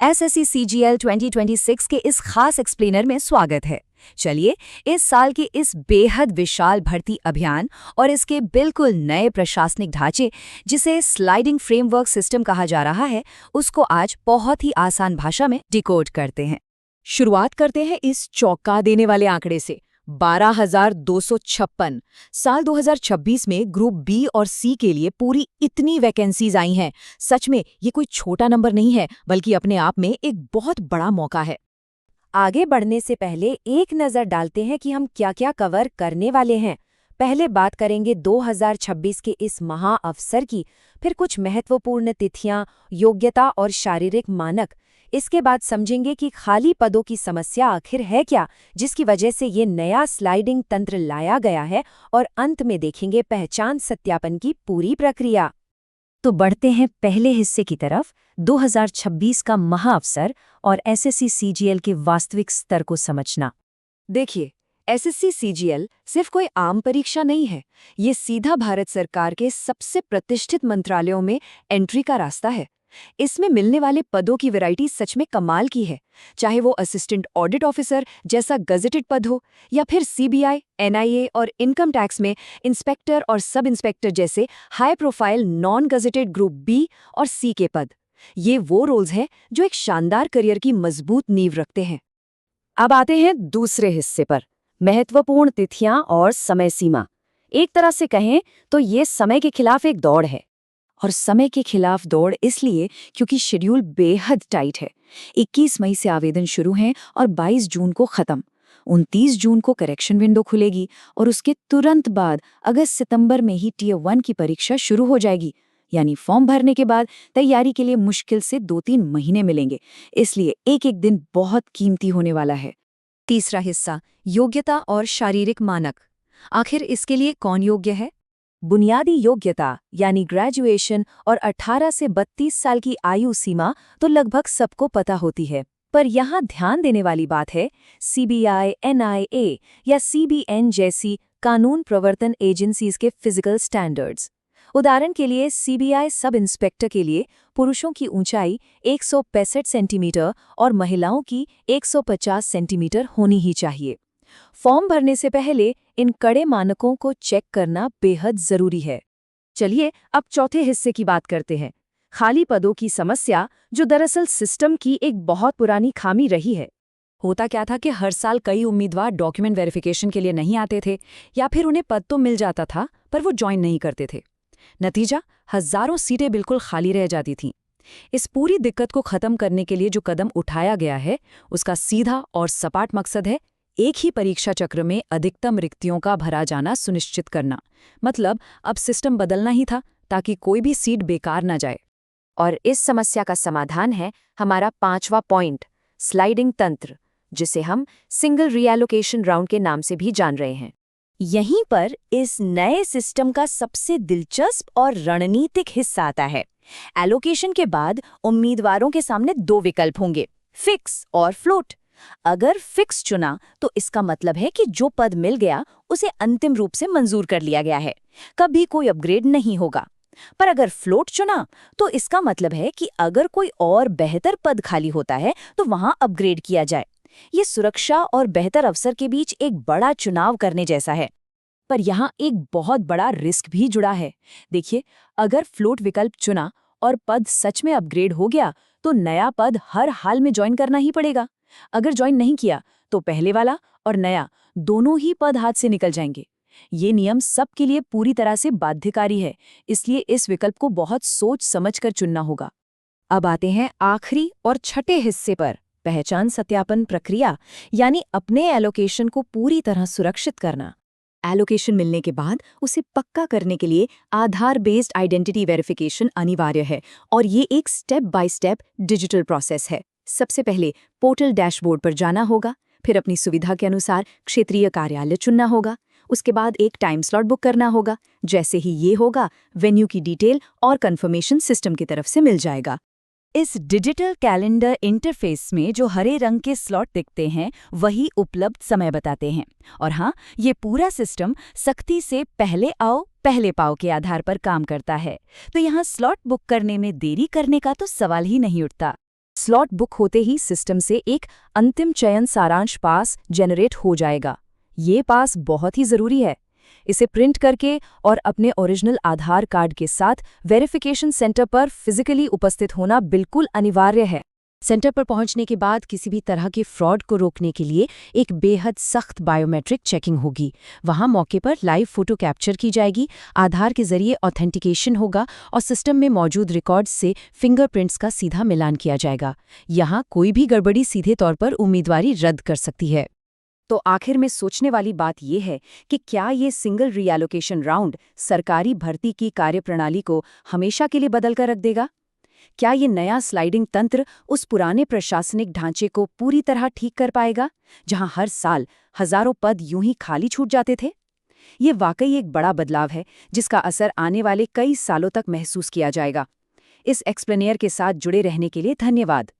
SSC CGL 2026 के इस खास एक्सप्लेनर में स्वागत है। चलिए इस साल के इस बेहद विशाल भर्ती अभियान और इसके बिल्कुल नए प्रशासनिक ढांचे, जिसे स्लाइडिंग फ्रेमवर्क सिस्टम कहा जा रहा है, उसको आज बहुत ही आसान भाषा में डिकोड करते हैं। शुरुआत करते हैं इस चौंका देने वाले आंकड़े से। 12,256 साल 2026 में ग्रुप बी और सी के लिए पूरी इतनी वैकेंसीज आई हैं। सच में ये कोई छोटा नंबर नहीं है, बल्कि अपने आप में एक बहुत बड़ा मौका है। आगे बढ़ने से पहले एक नज़र डालते हैं कि हम क्या क्या कवर करने वाले हैं। पहले बात करेंगे 2026 के इस महा अवसर की, फिर कुछ महत्वपूर्ण तिथियां, योग्यता और शारीरिक मानक। इसके बाद समझेंगे कि खाली पदों की समस्या आखिर है क्या, जिसकी वजह से ये नया स्लाइडिंग तंत्र लाया गया है, और अंत में देखेंगे पहचान सत्यापन की पूरी प्रक्रिया। तो बढ़ते हैं पहले हिस्से की तरफ, 2026 का महाअवसर और एसएससी सीजीएल के वास्तविक स्तर को समझना। देखिए, एसएससी सीजीएल सिर्फ कोई आम परीक्षा नहीं है। ये सीधा भारत सरकार के सबसे प्रतिष्ठित मंत्रालयों में एंट्री का रास्ता है। इसमें मिलने वाले पदों की वैरायटी सच में कमाल की है। चाहे वो असिस्टेंट ऑडिट ऑफिसर जैसा गजेटेड पद हो, या फिर सीबीआई, एनआईए और इनकम टैक्स में इंस्पेक्टर और सब इंस्पेक्टर जैसे high profile non gazetted group B और सी के पद। ये वो रोल्स हैं जो एक शानदार करियर की मजबूत नींव रखते हैं। अब आते हैं दूसरे हिस्से पर, महत्वपूर्ण तिथियां और समय सीमा। एक तरह से कहें तो ये समय के खिलाफ एक दौड़ है। और समय के खिलाफ दौड़ इसलिए क्योंकि शेड्यूल बेहद टाइट है। 21 मई से आवेदन शुरू हैं और 22 जून को खत्म। 29 जून को करेक्शन विंडो खुलेगी और उसके तुरंत बाद अगस्त-सितंबर में ही टियर 1 की परीक्षा शुरू हो जाएगी। यानी फॉर्म भरने के बाद तैयारी के लिए मुश्किल से 2-3 महीने मिलेंगे। इसलिए एक-एक दिन बहुत कीमती होने वाला है। तीसरा हिस्सा, योग्यता और शारीरिक मानक। आखिर इसके लिए कौन योग्य है? बुनियादी योग्यता यानी ग्रेजुएशन और 18 से 32 साल की आयु सीमा तो लगभग सबको पता होती है। पर यहाँ ध्यान देने वाली बात है, सीबीआई, एनआईए या सीबीएन जैसी कानून प्रवर्तन एजेंसीज के फिजिकल स्टैंडर्ड्स। उदाहरण के लिए सीबीआई सब इंस्पेक्टर के लिए पुरुषों की ऊंचाई 165 सेंटीमीटर और महिलाओं की 150 सेंटीमीटर होनी ही चाहिए। फॉर्म भरने से पहले इन कड़े मानकों को चेक करना बेहद जरूरी है। चलिए अब चौथे हिस्से की बात करते हैं, खाली पदों की समस्या, जो दरअसल सिस्टम की एक बहुत पुरानी खामी रही है। होता क्या था कि हर साल कई उम्मीदवार डॉक्यूमेंट वेरिफिकेशन के लिए नहीं आते थे, या फिर उन्हें पद तो मिल जाता था पर वो ज्वाइन नहीं करते थे। नतीजा, हजारों सीटें बिल्कुल खाली रह जाती थीं। इस पूरी दिक्कत को खत्म करने के लिए जो कदम उठाया गया है, उसका सीधा और सपाट मकसद है एक ही परीक्षा चक्र में अधिकतम रिक्तियों का भरा जाना सुनिश्चित करना। मतलब अब सिस्टम बदलना ही था ताकि कोई भी सीट बेकार न जाए। और इस समस्या का समाधान है हमारा 5वां पॉइंट, स्लाइडिंग तंत्र, जिसे हम सिंगल रीएलोकेशन राउंड के नाम से भी जान रहे हैं। यहीं पर इस नए सिस्टम का सबसे दिलचस्प और रणनीतिक हिस्सा आता है। एलोकेशन के बाद उम्मीदवारों के सामने 2 विकल्प होंगे, फिक्स और फ्लोट। अगर फिक्स चुना तो इसका मतलब है कि जो पद मिल गया उसे अंतिम रूप से मंजूर कर लिया गया है, कभी कोई अपग्रेड नहीं होगा। पर अगर फ्लोट चुना तो इसका मतलब है कि अगर कोई और बेहतर पद खाली होता है तो वहां अपग्रेड किया जाए। ये सुरक्षा और बेहतर अवसर के बीच एक बड़ा चुनाव करने जैसा है। पर यहाँ एक बहुत बड़ा रिस्क भी जुड़ा है। देखिए, अगर फ्लोट विकल्प चुना और पद सच में अपग्रेड हो गया तो नया पद हर हाल में ज्वाइन करना ही पड़ेगा। अगर ज्वाइन नहीं किया तो पहले वाला और नया दोनों ही पद हाथ से निकल जाएंगे। ये नियम सबके लिए पूरी तरह से बाध्यकारी है, इसलिए इस विकल्प को बहुत सोच समझकर चुनना होगा। अब आते हैं आखिरी और छठे हिस्से पर, पहचान सत्यापन प्रक्रिया, यानी अपने एलोकेशन को पूरी तरह सुरक्षित करना। एलोकेशन मिलने के बाद उसे पक्का करने के लिए आधार बेस्ड आइडेंटिटी वेरिफिकेशन अनिवार्य है, और ये एक step by step digital process है। सबसे पहले पोर्टल डैशबोर्ड पर जाना होगा, फिर अपनी सुविधा के अनुसार क्षेत्रीय कार्यालय चुनना होगा, उसके बाद एक टाइम स्लॉट बुक करना होगा। जैसे ही ये होगा, वेन्यू की डिटेल और कंफर्मेशन सिस्टम की तरफ से मिल जाएगा। इस डिजिटल कैलेंडर इंटरफेस में जो हरे रंग के स्लॉट दिखते हैं वही उपलब्ध समय बताते हैं। और हाँ, ये पूरा सिस्टम सख्ती से पहले आओ पहले पाओ के आधार पर काम करता है। तो यहाँ स्लॉट बुक करने में देरी करने का तो सवाल ही नहीं उठता। स्लॉट बुक होते ही सिस्टम से एक अंतिम चयन सारांश पास जनरेट हो जाएगा। ये पास बहुत ही ज़रूरी है। इसे प्रिंट करके और अपने ओरिजिनल आधार कार्ड के साथ वेरिफिकेशन सेंटर पर फिजिकली उपस्थित होना बिल्कुल अनिवार्य है। सेंटर पर पहुंचने के बाद किसी भी तरह के फ्रॉड को रोकने के लिए एक बेहद सख्त बायोमेट्रिक चेकिंग होगी। वहां मौके पर लाइव फोटो कैप्चर की जाएगी, आधार के जरिए ऑथेंटिकेशन होगा और सिस्टम में मौजूद रिकॉर्ड्स से फिंगरप्रिंट्स का सीधा मिलान किया जाएगा। यहां कोई भी गड़बड़ी सीधे तौर पर उम्मीदवारी रद्द कर सकती है। तो आखिर में सोचने वाली बात यह है कि क्या ये सिंगल रीएलोकेशन राउंड सरकारी भर्ती की कार्यप्रणाली को हमेशा के लिए बदल कर रख देगा? क्या ये नया स्लाइडिंग तंत्र उस पुराने प्रशासनिक ढांचे को पूरी तरह ठीक कर पाएगा, जहां हर साल हजारों पद यूं ही खाली छूट जाते थे? ये वाकई एक बड़ा बदलाव है जिसका असर आने वाले कई सालों तक महसूस किया जाएगा। इस एक्सप्लेनियर के साथ जुड़े रहने के लिए धन्यवाद।